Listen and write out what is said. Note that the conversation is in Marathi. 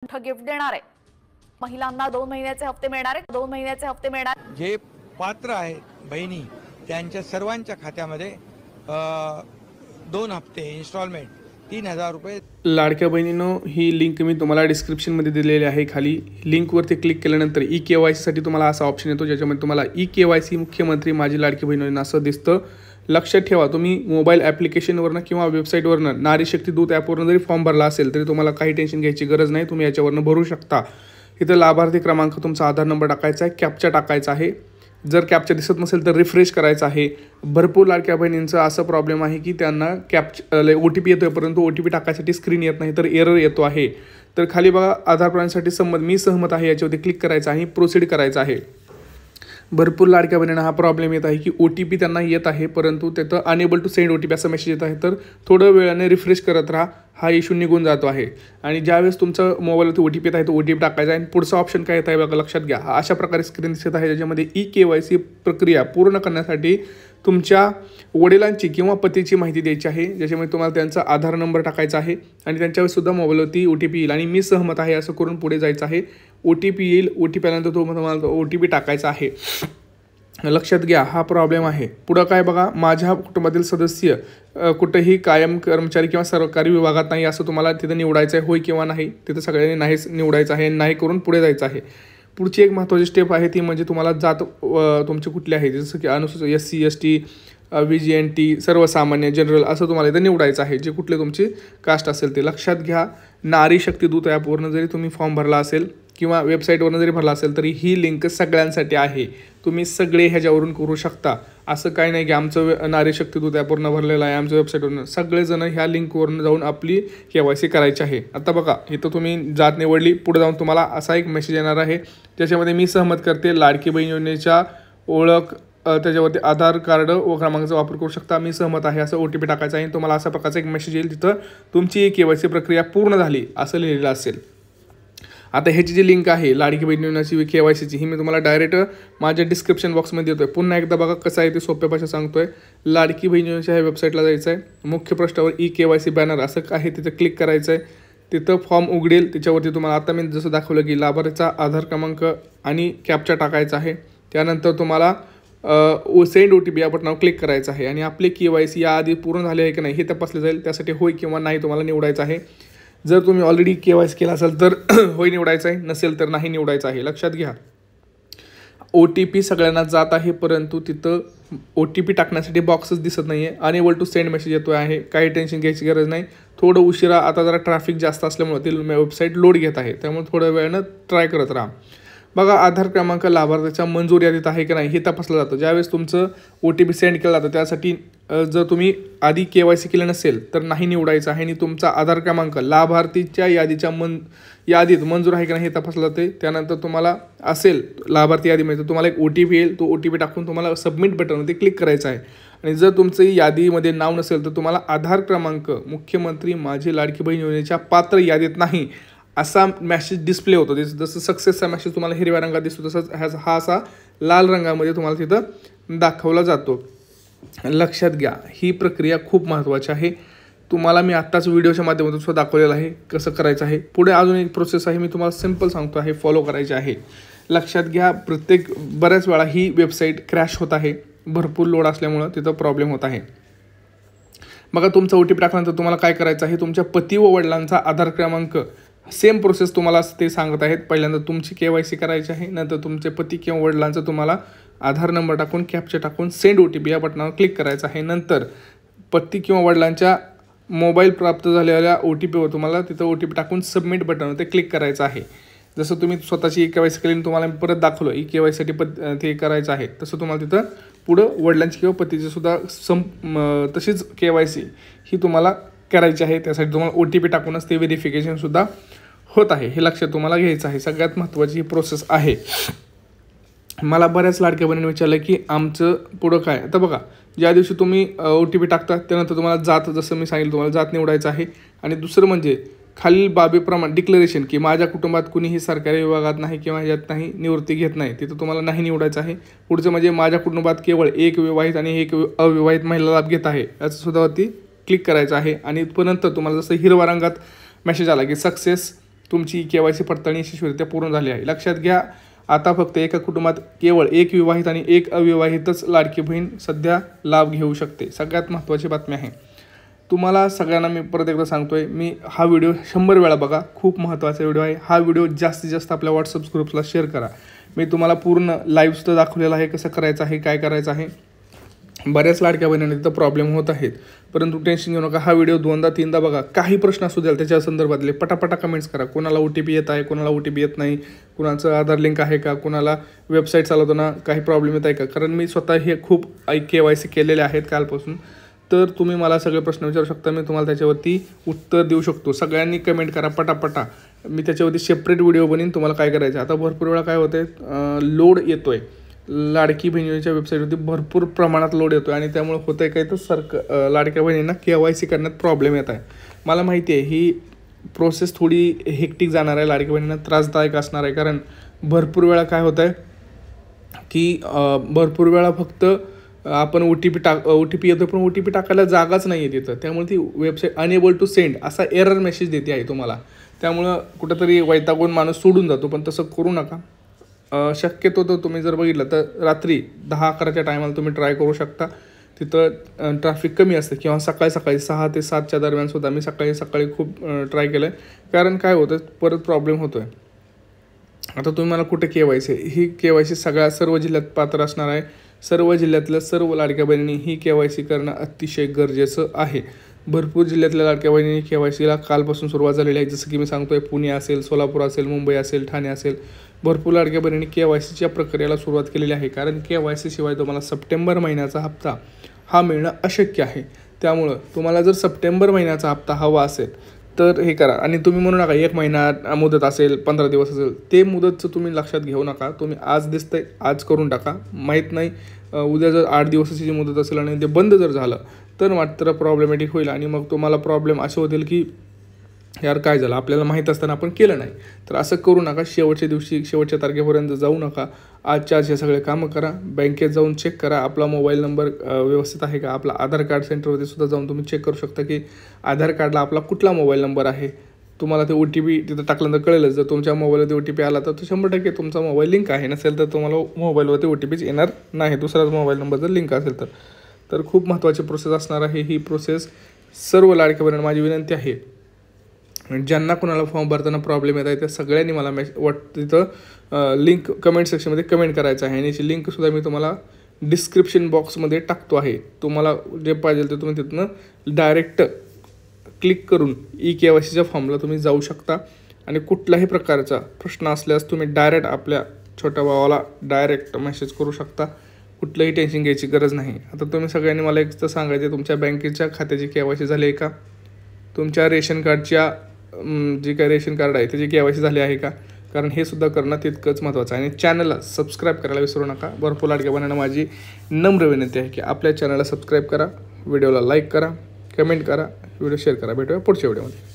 मोठं गिफ्ट देणार आहे। महिलांना 2 महिन्याचे हप्ते मिळणार आहेत। 2 महिन्याचे हप्ते मिळणार। जे पात्र आहेत बहिणी त्यांच्या सर्वांच्या खात्यामध्ये 2 हप्ते इन्स्टॉलमेंट 3000 रुपये। लाडक्या बहिणींनो, ही लिंक मी तुम्हाला डिस्क्रिप्शनमध्ये दिलेली आहे। खाली लिंकवरती क्लिक केल्यानंतर ई-KYC साठी तुम्हाला असा ऑप्शन येतो, ज्याच्यामध्ये तुम्हाला ई-KYC मुख्यमंत्री माझी लाडकी बहीण योजना असं दिसतं। लक्षात ठेवा, तुम्ही मोबाईल ॲप्लिकेशनवरनं किंवा वेबसाईटवरनं नारी शक्ती दूत ॲपवरनं जरी फॉर्म भरला असेल तरी तुम्हाला काही टेन्शन घ्यायची गरज नाही, तुम्ही याच्यावरनं भरू शकता। इथं लाभार्थी क्रमांक, तुमचा आधार नंबर टाकायचा आहे, कॅप्चा टाकायचा आहे। जर कॅप्चा दिसत नसेल तर रिफ्रेश करायचं आहे। भरपूर लाडक्या बहिणींचा असा प्रॉब्लेम आहे की त्यांना OTP येतोय, परंतु OTP टाकायसाठी स्क्रीन येत नाही, तर एरर येतो आहे। तर खाली बघा, आधार प्रमाणसाठी मी सहमत आहे याच्यावरती क्लिक करायचं आहे, प्रोसीड करायचं आहे। भरपूर लाडक्या बहिणींना हा प्रॉब्लेम येत आहे की OTP त्यांना येत आहे, परंतु तिथं अनेबल टू सेंड OTP असा मेसेज येत आहे। तर थोडं वेळाने रिफ्रेश करत राहा, हा इश्यू निघून जातो आहे। आणि ज्यावेळेस तुमचा मोबाईलवरती OTP येत आहे तो OTP टाकायचा आहे। पुढचा ऑप्शन काय येत आहे बघा, लक्षात घ्या। अशा प्रकारे स्क्रीन दिसत आहे, ज्याच्यामध्ये ई-KYC प्रक्रिया पूर्ण करण्यासाठी तुमच्या वडिलांची किंवा पतीची माहिती द्यायची आहे, ज्याच्यामध्ये तुम्हाला त्यांचा आधार नंबर टाकायचा आहे आणि त्यांच्यावर सुद्धा मोबाईलवरती OTP येईल आणि मी सहमत आहे असं करून पुढे जायचं आहे। OTP येईल, OTP आल्यानंतर तुम्हाला OTP टाकायचा आहे। लक्षात घ्या, हा प्रॉब्लेम आहे। पुढं काय बघा, माझ्या कुटुंबातील सदस्य कुठेही कायम कर्मचारी किंवा सरकारी विभागात नाही असं तुम्हाला तिथं निवडायचं आहे, होय किंवा नाही। तिथं सगळ्यांनी नाहीच निवडायचं आहे, नाही करून पुढे जायचं आहे। पुढची एक महत्त्वाची स्टेप आहे ती म्हणजे तुम्हाला जात तुमची कुठली आहे, जसं की अनुसूचित SC ST VGNT सर्वसामान्य जनरल असं तुम्हाला इथं निवडायचं आहे, जे कुठले तुमची कास्ट असेल ते। लक्षात घ्या, नारी शक्ती दूत ॲपवरनं जरी तुम्ही फॉर्म भरला असेल किंवा वेबसाईटवरनं जरी भरला असेल तरी ही लिंक सगळ्यांसाठी आहे, तुम्ही सगळे ह्याच्यावरून करू शकता। असं काही नाही की आमचं नारी शक्ती दूत ॲपवरनं भरलेलं आहे, आमच्या वेबसाईटवरनं। सगळेजण ह्या लिंकवरून जाऊन आपली KYC करायची आहे। आता बघा, इथं तुम्ही जात निवडली, पुढे जाऊन तुम्हाला असा एक मेसेज येणार आहे, ज्याच्यामध्ये मी सहमत करते लाडकी बहीण योजनेच्या ओळख, त्याच्यावरती आधार कार्ड व क्रमांकाचा वापर करू शकता, मी सहमत आहे असं OTP टाकायचं आहे। तुम्हाला अशा प्रकारचा एक मेसेज येईल, तिथं तुमची KYC प्रक्रिया पूर्ण झाली असं लिहिलेलं असेल। आता ह्याची जी लिंक आहे लाडकी बहीण योजनेची KYCची, ही मी तुम्हाला डायरेक्ट माझ्या डिस्क्रिप्शन बॉक्समध्ये देतोय। पुन्हा एकदा बघा कसं आहे ते सोप्या भाषेत सांगतोय। लाडकी बहीण योजनेच्या ह्या वेबसाईटला जायचं आहे, मुख्य पृष्ठावर ई-KYC बॅनर असं आहे, तिथं क्लिक करायचं आहे। तिथं फॉर्म उघडेल, त्याच्यावरती तुम्हाला आता मी जसं दाखवलं की लाभार्थीचा आधार क्रमांक आणि कॅप्चा टाकायचा आहे। त्यानंतर तुम्हाला सेंड OTP या बटनावर क्लिक करायचं आहे आणि आपले KYC याआधी पूर्ण झाले आहे की नाही हे तपासले जाईल। त्यासाठी होय किंवा नाही तुम्हाला निवडायचं आहे। जर तुम्ही ऑलरेडी KYC केला असेल तर होय निवडायचं आहे, नसेल तर नाही निवडायचं आहे। लक्षात घ्या, OTP सगळ्यांना जात आहे, परंतु तिथं OTP टाकण्यासाठी बॉक्सच दिसत नाही आहे, अनेबल टू सेंड मेसेज येतो आहे। काही टेन्शन घ्यायची गरज नाही, थोडं उशिरा, आता जरा ट्रॅफिक जास्त असल्यामुळे ती वेबसाईट लोड घेत आहे, त्यामुळे थोड्या वेळानं ट्राय करत राहा। बघा, आधार क्रमांक लाभार्थ्याच्या मंजूर यादीत आहे की नाही हे तपासलं जातं ज्यावेळेस तुमचं OTP सेंड केलं जातं। त्यासाठी जर तुम्ही आधी KYC केलं नसेल तर नाही निवडायचं आहे आणि तुमचा आधार क्रमांक लाभार्थीच्या यादीत मंजूर आहे की नाही हे तपासलं जाते। त्यानंतर तुम्हाला असेल लाभार्थी यादीमध्ये, तुम्हाला एक OTP येईल, तो OTP टाकून तुम्हाला सबमिट बटनवरती क्लिक करायचं आहे। आणि जर तुमचं यादीमध्ये नाव नसेल तर तुम्हाला आधार क्रमांक मुख्यमंत्री माझी लाडकी बहीण योजनेच्या पात्र यादीत नाही असा मॅसेज डिस्प्ले होतो। जसं सक्सेसचा मॅसेज तुम्हाला हिरव्या रंगात दिसतो, तसंच हा असा लाल रंगामध्ये तुम्हाला तिथं दाखवला जातो। लक्षात घ्या, ही प्रक्रिया खूप महत्त्वाची आहे। तुम्हाला मी आत्ताच व्हिडिओच्या माध्यमातून सुद्धा दाखवलेलं आहे कसं करायचं आहे। पुढे अजून एक प्रोसेस आहे, मी तुम्हाला सिंपल सांगतो आहे, फॉलो करायची आहे। लक्षात घ्या, बऱ्याच वेळा ही वेबसाईट क्रॅश होत आहे, भरपूर लोड असल्यामुळं तिथं प्रॉब्लेम होत आहे। बघा, तुमचा OTP टाकल्यानंतर तुम्हाला काय करायचं आहे, तुमच्या पती व वडिलांचा आधार क्रमांक, सेम प्रोसेस तुम्हाला ते सांगत आहेत। पहिल्यांदा तुमची KYC करायची आहे, नंतर तुमचे पती किंवा वडिलांचं तुम्हाला आधार नंबर टाकून कॅप्चा टाकून सेंड OTP या बटनावर क्लिक करायचं आहे। नंतर पती किंवा वडिलांच्या मोबाईल प्राप्त झालेल्या OTPवर तुम्हाला तिथं OTP टाकून सबमिट बटनावर ते क्लिक करायचं आहे। जसं तुम्ही स्वतःची KYC केली, तुम्हाला मी परत दाखवलं ई-KYC साठी ते करायचं आहे, तसं तुम्हाला तिथं पुढं वडिलांची किंवा पतीची सुद्धा तशीच KYC ही तुम्हाला करायची आहे। त्यासाठी तुम्हाला OTP टाकूनच ते व्हेरिफिकेशनसुद्धा होत आहे, हे लक्षात तुम्हाला घ्यायचं आहे। सगळ्यात महत्त्वाची ही प्रोसेस आहे। मला बऱ्याच लाडक्या बहिणींनी विचारलं की आमचं पुढं काय। आता बघा, ज्या दिवशी तुम्ही OTP टाकता त्यानंतर तुम्हाला जात, जसं मी सांगितलं तुम्हाला जात निवडायचं आहे। आणि दुसरं म्हणजे खालील बाबीप्रमाणे डिक्लेरेशन की माझ्या कुटुंबात कुणीही सरकारी विभागात नाही किंवा ह्यात नाही निवृत्ती घेत नाही, तिथं तुम्हाला नाही निवडायचं आहे। पुढचं म्हणजे माझ्या कुटुंबात केवळ एक विवाहित आणि एक अविवाहित महिला लाभ घेत आहे, याचं सुद्धा वरती क्लिक करायचं आहे। आणि नंतर तुम्हाला जसं हिरवा रंगात मेसेज आला की सक्सेस तुमची KYC पडताळणी यशस्वीरित्या पूर्ण झाली आहे. लक्षात घ्या, आता फक्त एका कुटुंबात केवळ एक विवाहित आणि एक अविवाहितच लाडकी बहीण सध्या लाभ घेऊ शकते. सगळ्यात महत्त्वाची बातमी आहे. तुम्हाला सगळ्यांना मी परत एकदा सांगतोय, मी हा व्हिडिओ 100 वेळा बघा, खूप महत्त्वाचा व्हिडिओ आहे. हा व्हिडिओ जास्तीत जास्त आपल्या व्हॉट्सअप ग्रुप्सला शेअर करा. मी तुम्हाला पूर्ण लाईव्हसुद्धा दाखवलेलं आहे, कसं करायचं आहे, काय करायचं आहे. बऱ्याच लाडक्या बहिणींना तिथं प्रॉब्लेम होत आहेत, परंतु टेन्शन घेऊ नका. हा व्हिडिओ 2दा-3दा बघा. काही प्रश्न असू द्याल त्याच्या संदर्भातले पटापटा कमेंट्स करा. कोणाला OTP येत आहे, कोणाला OTP येत नाही, कुणाचं आधार लिंक आहे का, कोणाला वेबसाईट चालवताना काही प्रॉब्लेम येत आहे का. कारण मी स्वतः हे खूप KYC केलेले आहेत कालपासून. तर तुम्ही मला सगळे प्रश्न विचारू शकता, मी तुम्हाला त्याच्यावरती उत्तर देऊ शकतो. सगळ्यांनी कमेंट करा पटापटा. मी त्याच्यावरती सेपरेट व्हिडिओ बनवीन. तुम्हाला काय करायचं आता भरपूर वेळा काय होतं आहे, लोड येतो आहे लाडकी बहिणीच्या वेबसाईटवरती, भरपूर प्रमाणात लोड येतो आहे आणि त्यामुळे होतं आहे काय तर लाडक्या बहिणींना KYC करण्यात प्रॉब्लेम येत आहे. मला माहिती आहे ही प्रोसेस थोडी हेक्टिक जाणार आहे, लाडक्या बहिणींना त्रासदायक असणार आहे. कारण भरपूर वेळा काय होतं आहे की भरपूर वेळा फक्त आपण OTP येतो, पण OTP टाकायला जागाच नाही आहे तिथं. त्यामुळे ती वेबसाईट अनेबल टू सेंड असा एरर मेसेज देते आहे तुम्हाला. त्यामुळं कुठंतरी वैतागून माणूस सोडून जातो, पण तसं करू नका. शक्यतो तर तुम्ही जर बघितलं तर रात्री 10-11च्या टायमाला तुम्ही ट्राय करू शकता. तिथं ट्रॅफिक कमी असतं, किंवा सकाळी 6 ते 7च्या दरम्यानसुद्धा मी सकाळी खूप ट्राय केलं आहे. कारण काय होतं, परत प्रॉब्लेम होतो आहे. आता तुम्ही मला कुठे KYC ही KYC सर्व जिल्ह्यात पात्र असणार आहे. सर्व जिल्ह्यातल्या सर्व लाडक्या बहिणींनी ही KYC करणं अतिशय गरजेचं आहे. भरपूर जिल्ह्यातल्या लाडक्या बहिणींनी KYCला कालपासून सुरुवात झालेली आहे. जसं की मी सांगतोय, पुणे असेल, सोलापूर असेल, मुंबई असेल, ठाणे असेल, भरपूर लाडक्या बहिणींनी KYCच्या प्रक्रियेला सुरुवात केलेली आहे. कारण KYC शिवाय तुम्हाला सप्टेंबर महिन्याचा हप्ता हा मिळणं अशक्य आहे. त्यामुळं तुम्हाला जर सप्टेंबर महिन्याचा हप्ता हवा असेल तर हे करा. आणि तुम्ही म्हणू नका 1 महिना मुदत असेल, 15 दिवस असेल, ते मुदतचं तुम्ही लक्षात घेऊ नका. तुम्ही आज दिसतंय आज करून टाका. माहीत नाही उद्या जर 8 दिवसाची जी मुदत असेल आणि ते बंद जर झालं तर मात्र प्रॉब्लेमॅटिक होईल. आणि मग तुम्हाला प्रॉब्लेम असे होतील की यार काय झालं, आपल्याला माहीत असताना आपण केलं नाही. तर असं करू नका. शेवटच्या दिवशी शेवटच्या तारखेपर्यंत जाऊ नका. आजच्या आज हे सगळे कामं करा. बँकेत जाऊन चेक करा आपला मोबाईल नंबर व्यवस्थित आहे का. आपला आधार कार्ड सेंटरवरती सुद्धा जाऊन तुम्ही चेक करू शकता की आधार कार्डला आपला कुठला मोबाईल नंबर आहे. तुम्हाला ते OTP तिथं टाकल्यानंतर कळेलच. जर तुमच्या मोबाईलवरती OTP आला तर तो 100% तुमचा मोबाईल लिंक आहे. नसेल तर तुम्हाला मोबाईलवरती OTPच येणार नाही, दुसराच मोबाईल नंबर जर लिंक असेल तर खूप महत्त्वाची प्रोसेस असणार आहे ही प्रोसेस. सर्व लाडक्या बहिणींना माझी विनंती आहे, ज्यांना कोणाला फॉर्म भरताना प्रॉब्लेम येत आहे त्या सगळ्यांनी मला तिथं लिंक कमेंट सेक्शनमध्ये कमेंट करायचं आहे. आणि याची लिंकसुद्धा मी तुम्हाला डिस्क्रिप्शन बॉक्समध्ये टाकतो आहे. तुम्हाला जे पाहिजे ते तुम्ही तिथनं डायरेक्ट क्लिक करून KYCच्या फॉर्मला तुम्ही जाऊ शकता. आणि कुठल्याही प्रकारचा प्रश्न असल्यास तुम्ही डायरेक्ट आपल्या छोट्या भावाला डायरेक्ट मेसेज करू शकता. कुठलंही टेन्शन घ्यायची गरज नाही. आता तुम्ही सगळ्यांनी मला एक तर सांगायचं, तुमच्या बँकेच्या खात्याची KYC झाली आहे का, तुमच्या रेशन कार्डच्या जे काही रेशन कार्ड आहे त्याची KYC झाली आहे का. कारण हे सुद्धा करणं तितकंच महत्त्वाचं आहे. आणि चॅनलला सबस्क्राईब करायला विसरू नका. भरपूर लाडक्या बहिणींना माझी नम्र विनंती आहे की आपल्या चॅनलला सबस्क्राईब करा, व्हिडिओला लाईक करा, कमेंट करा, व्हिडिओ शेअर करा. भेटूया पुढच्या व्हिडिओमध्ये.